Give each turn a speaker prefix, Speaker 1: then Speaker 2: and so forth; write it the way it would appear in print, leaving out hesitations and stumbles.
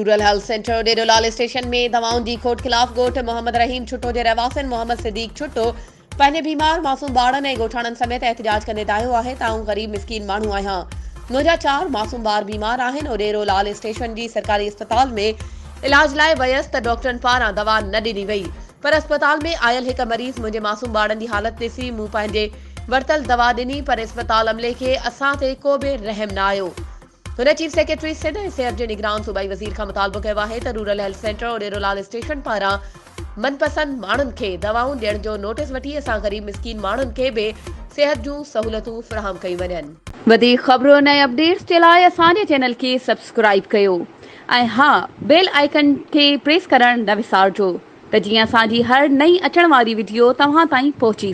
Speaker 1: Rural health centre डेरोलाल station में दवाउनि जी खोट खिलाफ़ ॻोठ मोहम्मद रहीम छुट्टो जे रहवासियुनि मोहम्मद सिद्दीक छुट्टो पंहिंजे बीमार मासूम ॿारनि ऐं ॻोठाणनि समेत एहतिजाज कंदे दायो आहे त आऊं ग़रीब मिसकीन माण्हू आहियां। मुंहिंजा 4 मासूम ॿार बीमार आहिनि। डेरोलाल स्टेशन जी सरकारी अस्पताल में इलाज लाइ वयसि त डॉक्टरनि पारां दवा न ॾिनी वई, पर अस्पताल में आयल हिकु मरीज़ मुंहिंजे मासूम ॿारनि जी हालत ॾिसी मूं पंहिंजे वरतल दवा ॾिनी, पर अस्पताल अमले खे असां ते को बि रहम न आयो। हुन चीफ सेक्रेटरी सिंध ऐं सिहत जे निगरान सूबाई वज़ीर खां मुतालबो कयो आहे त रूरल हेल्थ सेंटर और डेरोलाल स्टेशन पारां मनपसंद माण्हुनि खे दवाऊं ॾियण जो नोटिस वठी असां ग़रीब मिसकीन माण्हुनि खे बि सिहत जूं सहूलियतूं फ़राहम कयूं वञनि। वधीक ख़बरुनि ऐं अपडेट्स जे लाइ असांजे चैनल खे सब्सक्राइब कयो ऐं हा, बेल आइकन खे प्रेस करणु न विसारिजो त जीअं असांजी हर नई अचण वारी वीडियो तव्हां ताईं पहुची सघे।